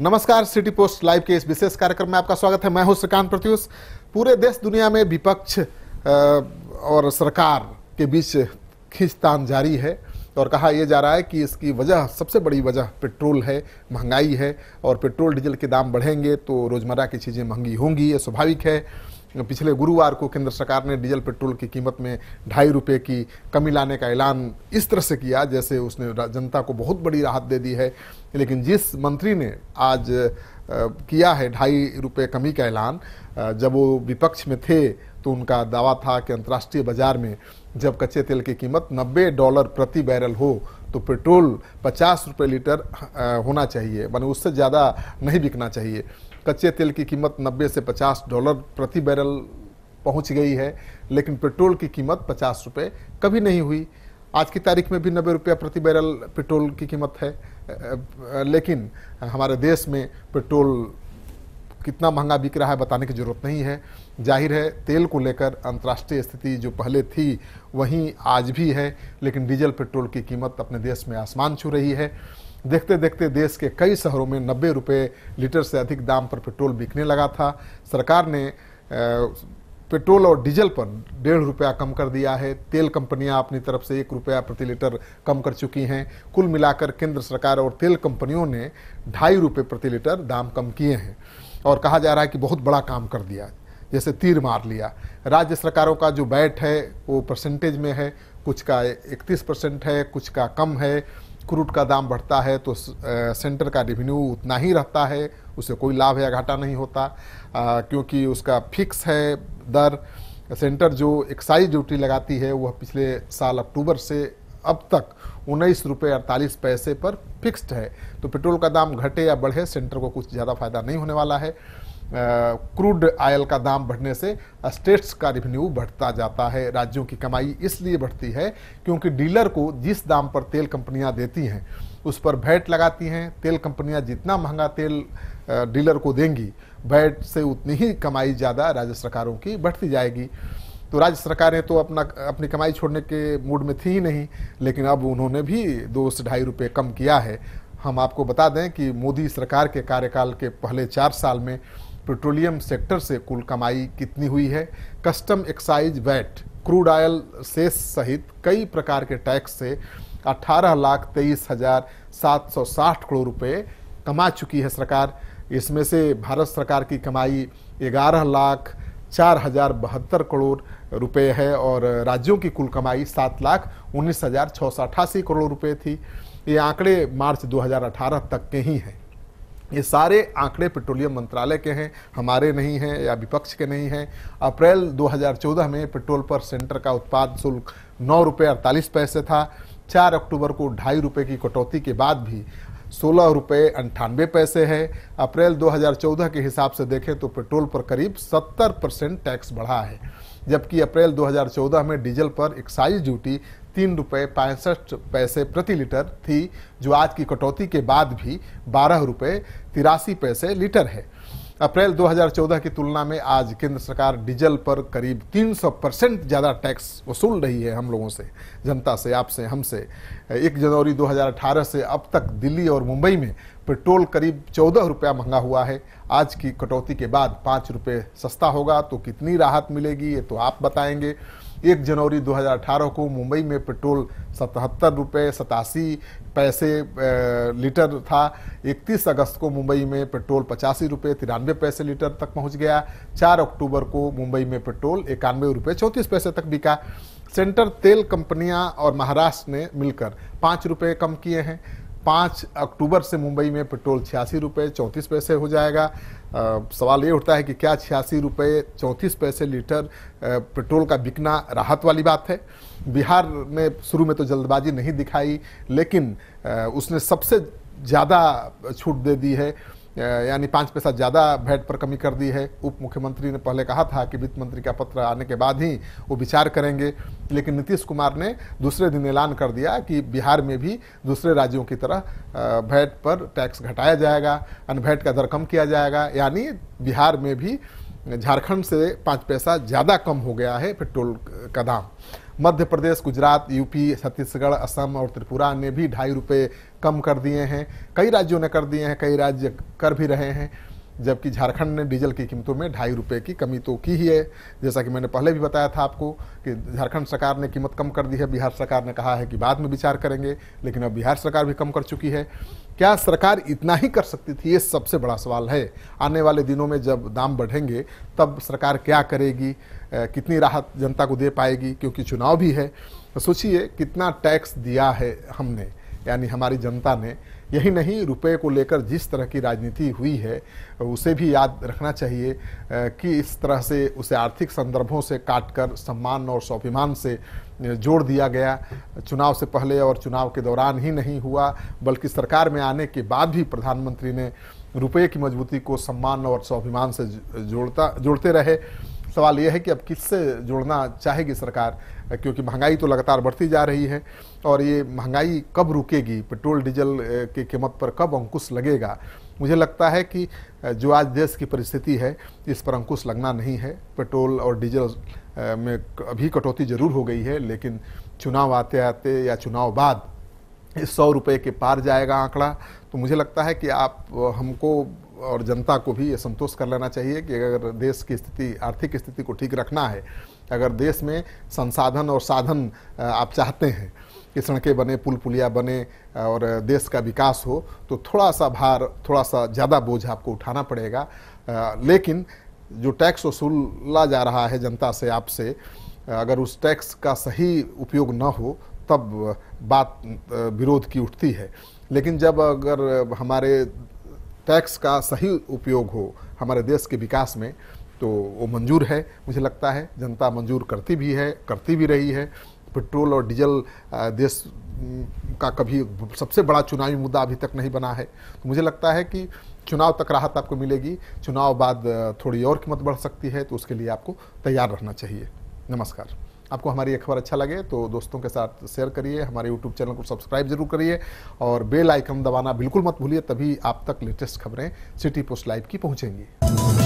नमस्कार, city post live के इस विशेष कार्यक्रम में आपका स्वागत है। मैं हूं श्रीकांत प्रत्युष। पूरे देश दुनिया में विपक्ष और सरकार के बीच खींचतान जारी है और कहा यह जा रहा है कि इसकी वजह, सबसे बड़ी वजह पेट्रोल है, महंगाई है और पेट्रोल डीजल के दाम बढ़ेंगे तो रोजमर्रा की चीज़ें महंगी होंगी, ये स्वाभाविक है। पिछले गुरुवार को केंद्र सरकार ने डीजल पेट्रोल की कीमत में ₹2.5 की कमी लाने का ऐलान इस तरह से किया जैसे उसने जनता को बहुत बड़ी राहत दे दी है। लेकिन जिस मंत्री ने आज किया है ₹2.5 कमी का ऐलान, जब वो विपक्ष में थे तो उनका दावा था कि अंतर्राष्ट्रीय बाजार में जब कच्चे तेल की कीमत $90 प्रति बैरल हो तो पेट्रोल ₹50 लीटर होना चाहिए, माने उससे ज़्यादा नहीं बिकना चाहिए। कच्चे तेल की कीमत $90 से $50 प्रति बैरल पहुंच गई है, लेकिन पेट्रोल की कीमत ₹50 कभी नहीं हुई। आज की तारीख में भी ₹90 प्रति बैरल पेट्रोल की कीमत है, लेकिन हमारे देश में पेट्रोल कितना महंगा बिक रहा है बताने की जरूरत नहीं है। जाहिर है तेल को लेकर अंतर्राष्ट्रीय स्थिति जो पहले थी वहीं आज भी है, लेकिन डीजल पेट्रोल की कीमत अपने देश में आसमान छू रही है। देखते देखते देश के कई शहरों में ₹90 लीटर से अधिक दाम पर पेट्रोल बिकने लगा था। सरकार ने पेट्रोल और डीजल पर ₹1.5 कम कर दिया है। तेल कंपनियां अपनी तरफ से ₹1 प्रति लीटर कम कर चुकी हैं। कुल मिलाकर केंद्र सरकार और तेल कंपनियों ने ₹2.5 प्रति लीटर दाम कम किए हैं और कहा जा रहा है कि बहुत बड़ा काम कर दिया, जैसे तीर मार लिया। राज्य सरकारों का जो वैट है वो परसेंटेज में है, कुछ का 31% है, कुछ का कम है। क्रूड का दाम बढ़ता है तो सेंटर का रेवेन्यू उतना ही रहता है, उसे कोई लाभ या घाटा नहीं होता, क्योंकि उसका फिक्स है दर। सेंटर जो एक्साइज ड्यूटी लगाती है वह पिछले साल अक्टूबर से अब तक ₹19.48 पर फिक्स्ड है। तो पेट्रोल का दाम घटे या बढ़े सेंटर को कुछ ज़्यादा फायदा नहीं होने वाला है। क्रूड ऑयल का दाम बढ़ने से स्टेट्स का रेवेन्यू बढ़ता जाता है। राज्यों की कमाई इसलिए बढ़ती है क्योंकि डीलर को जिस दाम पर तेल कंपनियां देती हैं उस पर वैट लगाती हैं। तेल कंपनियां जितना महंगा तेल डीलर को देंगी, वैट से उतनी ही कमाई ज़्यादा राज्य सरकारों की बढ़ती जाएगी। तो राज्य सरकारें तो अपनी कमाई छोड़ने के मूड में थी ही नहीं, लेकिन अब उन्होंने भी ₹2 से ₹2.5 कम किया है। हम आपको बता दें कि मोदी सरकार के कार्यकाल के पहले 4 साल में पेट्रोलियम सेक्टर से कुल कमाई कितनी हुई है। Custom, excise, VAT, crude oil cess सहित कई प्रकार के टैक्स से 18,23,760 करोड़ रुपए कमा चुकी है सरकार। इसमें से भारत सरकार की कमाई 11,04,072 करोड़ रुपए है और राज्यों की कुल कमाई 7,19,688 करोड़ रुपए थी। ये आंकड़े मार्च 2018 तक के ही हैं। ये सारे आंकड़े पेट्रोलियम मंत्रालय के हैं, हमारे नहीं हैं या विपक्ष के नहीं हैं। अप्रैल 2014 में पेट्रोल पर सेंटर का उत्पाद शुल्क ₹9.48 था। 4 अक्टूबर को ₹2.5 की कटौती के बाद भी ₹16.98 है। अप्रैल 2014 के हिसाब से देखें तो पेट्रोल पर करीब 70% टैक्स बढ़ा है, जबकि अप्रैल 2014 में डीजल पर एक्साइज ड्यूटी ₹3.65 प्रति लीटर थी, जो आज की कटौती के बाद भी ₹12.83 लीटर है। अप्रैल 2014 की तुलना में आज केंद्र सरकार डीजल पर करीब 300% ज़्यादा टैक्स वसूल रही है हम लोगों से, जनता से, आपसे, हमसे। 1 जनवरी 2018 से अब तक दिल्ली और मुंबई में पेट्रोल करीब ₹14 महंगा हुआ है। आज की कटौती के बाद ₹5 सस्ता होगा तो कितनी राहत मिलेगी ये तो आप बताएंगे। 1 जनवरी 2018 को मुंबई में पेट्रोल ₹77.87 लीटर था। 31 अगस्त को मुंबई में पेट्रोल ₹85.93 लीटर तक पहुंच गया। 4 अक्टूबर को मुंबई में पेट्रोल ₹91.34 तक बिका। सेंटर तेल कंपनियां और महाराष्ट्र ने मिलकर ₹5 कम किए हैं। 5 अक्टूबर से मुंबई में पेट्रोल ₹86.34 हो जाएगा। सवाल ये उठता है कि क्या ₹86.34 लीटर पेट्रोल का बिकना राहत वाली बात है। बिहार ने शुरू में तो जल्दबाजी नहीं दिखाई, लेकिन उसने सबसे ज़्यादा छूट दे दी है, यानी 5 पैसा ज़्यादा वैट पर कमी कर दी है। उप मुख्यमंत्री ने पहले कहा था कि वित्त मंत्री का पत्र आने के बाद ही वो विचार करेंगे, लेकिन नीतीश कुमार ने दूसरे दिन ऐलान कर दिया कि बिहार में भी दूसरे राज्यों की तरह वैट पर टैक्स घटाया जाएगा, अनवैट का दर कम किया जाएगा। यानी बिहार में भी झारखंड से 5 पैसा ज़्यादा कम हो गया है पेट्रोल का दाम। मध्य प्रदेश, गुजरात, यूपी, छत्तीसगढ़, असम और त्रिपुरा ने भी 2.5 रुपये कम कर दिए हैं। कई राज्यों ने कर दिए हैं, कई राज्य कर भी रहे हैं, जबकि झारखंड ने डीजल की कीमतों में 2.5 रुपये की कमी तो की ही है। जैसा कि मैंने पहले भी बताया था आपको कि झारखंड सरकार ने कीमत कम कर दी है, बिहार सरकार ने कहा है कि बाद में विचार करेंगे, लेकिन अब बिहार सरकार भी कम कर चुकी है। क्या सरकार इतना ही कर सकती थी? ये सबसे बड़ा सवाल है। आने वाले दिनों में जब दाम बढ़ेंगे तब सरकार क्या करेगी, कितनी राहत जनता को दे पाएगी, क्योंकि चुनाव भी है। तो सोचिए कितना टैक्स दिया है हमने, यानी हमारी जनता ने। यही नहीं, रुपए को लेकर जिस तरह की राजनीति हुई है उसे भी याद रखना चाहिए कि इस तरह से उसे आर्थिक संदर्भों से काटकर सम्मान और स्वाभिमान से जोड़ दिया गया। चुनाव से पहले और चुनाव के दौरान ही नहीं हुआ, बल्कि सरकार में आने के बाद भी प्रधानमंत्री ने रुपये की मजबूती को सम्मान और स्वाभिमान से जोड़ते रहे। सवाल यह है कि अब किससे जोड़ना चाहेगी सरकार, क्योंकि महंगाई तो लगातार बढ़ती जा रही है और ये महंगाई कब रुकेगी, पेट्रोल डीजल की कीमत पर कब अंकुश लगेगा। मुझे लगता है कि जो आज देश की परिस्थिति है इस पर अंकुश लगना नहीं है। पेट्रोल और डीजल में अभी कटौती जरूर हो गई है, लेकिन चुनाव आते आते या चुनाव बाद इस 100 रुपये के पार जाएगा आंकड़ा। तो मुझे लगता है कि आप हमको और जनता को भी ये संतोष कर लेना चाहिए कि अगर देश की स्थिति, आर्थिक स्थिति को ठीक रखना है, अगर देश में संसाधन और साधन आप चाहते हैं कि सड़कें बने, पुल पुलिया बने और देश का विकास हो, तो थोड़ा सा भार, थोड़ा सा ज़्यादा बोझ आपको उठाना पड़ेगा। लेकिन जो टैक्स वसूला जा रहा है जनता से, आपसे, अगर उस टैक्स का सही उपयोग न हो तब बात विरोध की उठती है। लेकिन जब अगर हमारे टैक्स का सही उपयोग हो हमारे देश के विकास में, तो वो मंजूर है। मुझे लगता है जनता मंजूर करती भी है, करती भी रही है। पेट्रोल और डीजल देश का कभी सबसे बड़ा चुनावी मुद्दा अभी तक नहीं बना है। तो मुझे लगता है कि चुनाव तक राहत आपको मिलेगी, चुनाव बाद थोड़ी और कीमत बढ़ सकती है, तो उसके लिए आपको तैयार रहना चाहिए। नमस्कार। आपको हमारी ये खबर अच्छा लगे तो दोस्तों के साथ शेयर करिए, हमारे यूट्यूब चैनल को सब्सक्राइब जरूर करिए और बेल आइकन दबाना बिल्कुल मत भूलिए, तभी आप तक लेटेस्ट खबरें सिटी पोस्ट लाइव की पहुंचेंगी।